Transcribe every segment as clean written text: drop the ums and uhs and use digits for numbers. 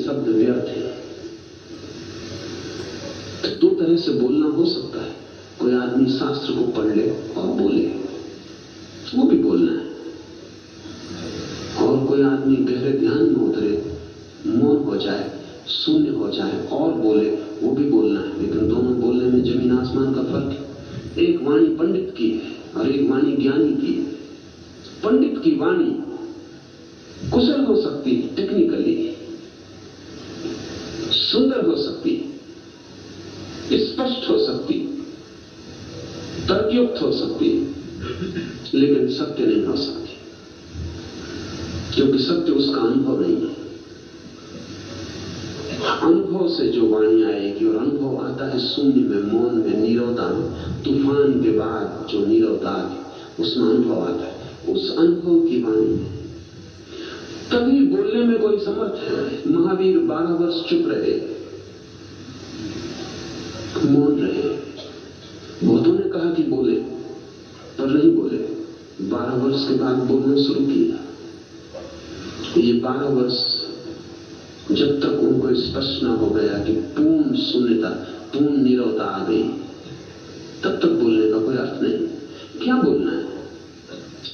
शब्द व्यर्थ है। तो दो तरह से बोलना हो सकता है। कोई आदमी शास्त्र को पढ़ ले और बोले, वो भी बोलना है। और कोई आदमी गहरे ध्यान में उतरे, मौन हो जाए, शून्य हो जाए और बोले, वो भी बोलना है। लेकिन दोनों बोलने में जमीन आसमान का फर्क है। एक वाणी पंडित की है और एक वाणी ज्ञानी की है। पंडित की वाणी कुशल हो सकती है, टेक्निकली सुंदर हो सकती है, स्पष्ट हो सकती, तर्कयुक्त हो सकती है, लेकिन सत्य नहीं हो सकती, क्योंकि सत्य उसका अनुभव नहीं है। अनुभव से जो वाणी आएगी, और अनुभव आता है शून्य में, मौन में, नीरवता में। तूफान के बाद जो नीरवता आती, उसमें अनुभव आता है। उस अनुभव की वाणी तभी बोलने में कोई समर्थ है। महावीर 12 वर्ष चुप रहे, मौन रहे। बहुतों ने कहा कि बोले, पर नहीं बोले। 12 वर्ष के बाद बोलना शुरू किया। ये 12 वर्ष जब तक उनको स्पष्ट न हो गया कि पूर्ण शून्यता, पूर्ण नीरवता आ गई, तब तक बोलने का कोई अर्थ नहीं। क्या बोलना है,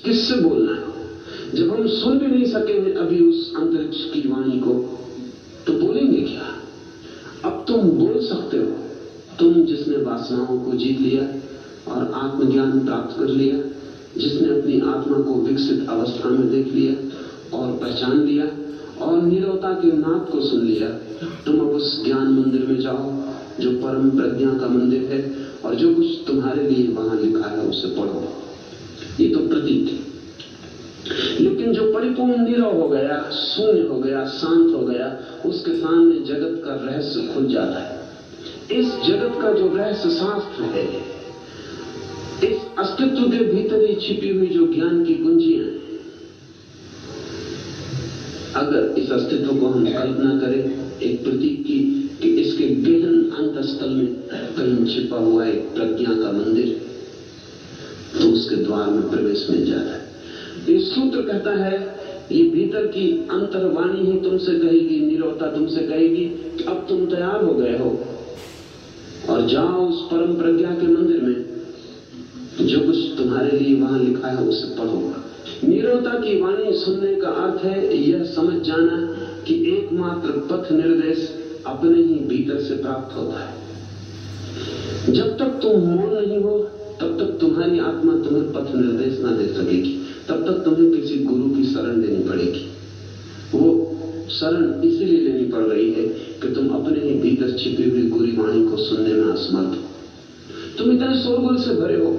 किससे बोलना है? जब हम सुन भी नहीं सकेंगे अभी उस अंतरिक्ष की वाणी को, तो बोलेंगे क्या? अब तुम बोल सकते हो, तुम जिसने वासनाओं को जीत लिया और आत्मज्ञान प्राप्त कर लिया, जिसने अपनी आत्मा को विकसित अवस्था में देख लिया और पहचान लिया और नीरवता के नाद को सुन लिया, तुम अब उस ज्ञान मंदिर में जाओ जो परम प्रज्ञा का मंदिर है, और जो कुछ तुम्हारे लिए वहां लिखा है उसे पढ़ो। ये तो प्रतीक है। लेकिन जो परिपूर्ण नीरव हो गया, शून्य हो गया, शांत हो गया, उसके सामने जगत का रहस्य खुल जाता है। इस जगत का जो रहस्य शास्त्र है, इस अस्तित्व के भीतर ही छिपी हुई जो ज्ञान की कुंजियां हैं, अगर इस अस्तित्व को हम कल्पना करें एक प्रतीक की कि इसके गहन अंतस्थल में कहीं छिपा हुआ एक प्रज्ञा का मंदिर, तो उसके द्वार में प्रवेश मिल जाता है। ये सूत्र कहता है, ये भीतर की अंतर्वाणी ही तुमसे कहेगी, नीरवता तुमसे कहेगी कि अब तुम तैयार हो गए हो और जाओ उस परम प्रज्ञा के मंदिर में, जो कुछ तुम्हारे लिए वहां लिखा है उसे पढ़ो। नीरवता की वाणी सुनने का अर्थ है यह समझ जाना कि एकमात्र पथ निर्देश अपने ही भीतर से प्राप्त होता है। जब तक तुम मौन नहीं हो, तब तक तुम्हारी आत्मा तुम्हें पथ निर्देश ना दे सकेगी। तब तक तुम्हें किसी गुरु की शरण लेनी पड़ेगी। वो शरण इसीलिए लेनी पड़ रही है कि तुम अपने ही भीतर छिपी हुई गुरु वाणी को सुनने में असमर्थ हो। तुम इतने शोरगुल से भरे हो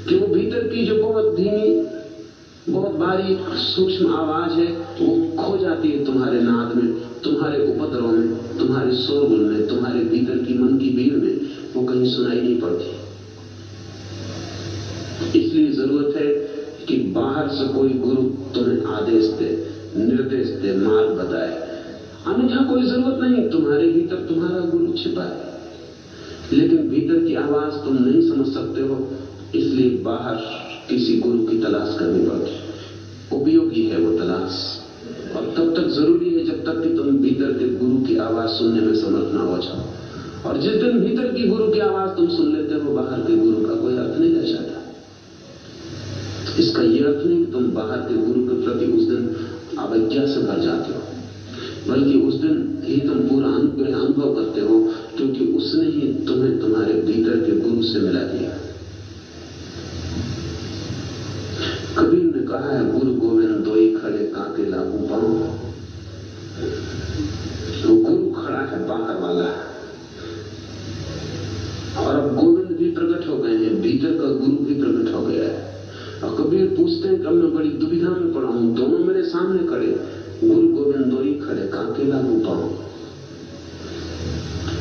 कि वो भीतर की जो बहुत धीमी, बहुत बारीक सूक्ष्म आवाज है, वो खो जाती है तुम्हारे नाद में, तुम्हारे उपद्रव में, तुम्हारे शोरगुल में, तुम्हारे भीतर की मन की भीड़ में। वो कहीं सुनाई नहीं पड़ती। इसलिए जरूरत है कि बाहर से कोई गुरु तुम्हें आदेश दे, निर्देश दे, मार्ग बताए। अन्यथा कोई जरूरत नहीं, तुम्हारे भीतर तुम्हारा गुरु छिपा है। लेकिन भीतर की आवाज तुम नहीं समझ सकते हो, इसलिए बाहर किसी गुरु की तलाश करनी पड़ती। उपयोगी है वो तलाश, और तब तक जरूरी है जब तक कि तुम भीतर के गुरु की आवाज सुनने में समर्थ ना हो जाओ। और जिस दिन भीतर की गुरु की आवाज तुम सुन लेते हो, बाहर के गुरु का कोई अर्थ नहीं रह जाता। इसका यह अर्थ नहीं कि तुम बाहर के गुरु के प्रति उस दिन अवज्ञा से भर जाते हो, बल्कि उस दिन ही तुम पूरा अनुग्रह अनुभव करते हो, क्योंकि उसने ही तुम्हें तुम्हारे भीतर के गुरु से मिला दिया। कबीर ने कहा है, गुरु गोविंद दोई खड़े काके लागू पाऊं। वो गुरु खड़ा है, बाहर वाला, और अब गोविंद भी प्रकट हो गए हैं, भीतर का गुरु भी प्रकट हो गया है। और कबीर पूछते हैं कि अब मैं बड़ी दुविधा में पड़ा हूं, दोनों मेरे सामने खड़े, गुरु गोविंद दोई खड़े काके लागू पाऊं।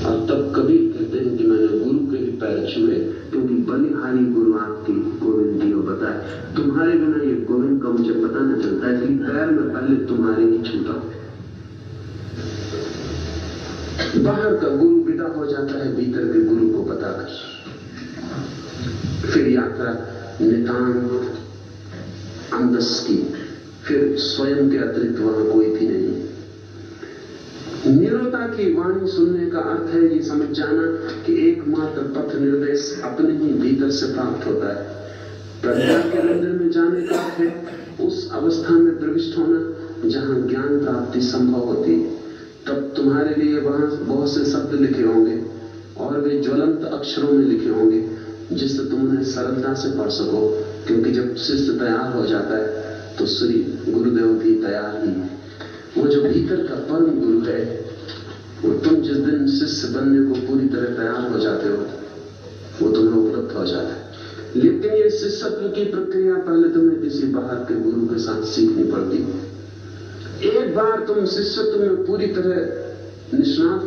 और तब कबीर कहते हैं कि मैंने गुरु के भी पैर छुए, क्योंकि बलिहारी गुरु आपकी गोविंद जी को बताए, तुम्हारे बिना ये गोविंद का मुझे पता न चलता है, इसलिए पैर में पहले तुम्हारे ही छूता। बाहर का गुरु विदा हो जाता है भीतर के गुरु को बताकर। फिर यात्रा नितांत अंतस की, फिर स्वयं के अतिरिक्त वहां कोई भी नहीं। निरता की वाणी सुनने का अर्थ है ये समझ जाना कि एकमात्र पथ निर्देश अपने ही भीतर से प्राप्त होता है। प्रज्ञा के मंदिर में जाने का अर्थ है उस अवस्था में प्रविष्ट होना जहां ज्ञान प्राप्ति संभव होती। तब तुम्हारे लिए वहां बहुत से शब्द लिखे होंगे और वे ज्वलंत अक्षरों में लिखे होंगे जिससे तुम उन्हें सरलता से पढ़ सको, क्योंकि जब शिष्य तैयार हो जाता है तो श्री गुरुदेव भी तैयार ही है। वो जो भीतर का परम गुरु है वो तुम जिस दिन शिष्य बनने को पूरी तरह तैयार हो जाते हो वो तुम्हें उपलब्ध हो जाता है। लेकिन ये शिष्यत्व की प्रक्रिया पहले तुम्हें किसी बाहर के गुरु के साथ सीखनी पड़ती। एक बार तुम शिष्यत्व में पूरी तरह निष्णात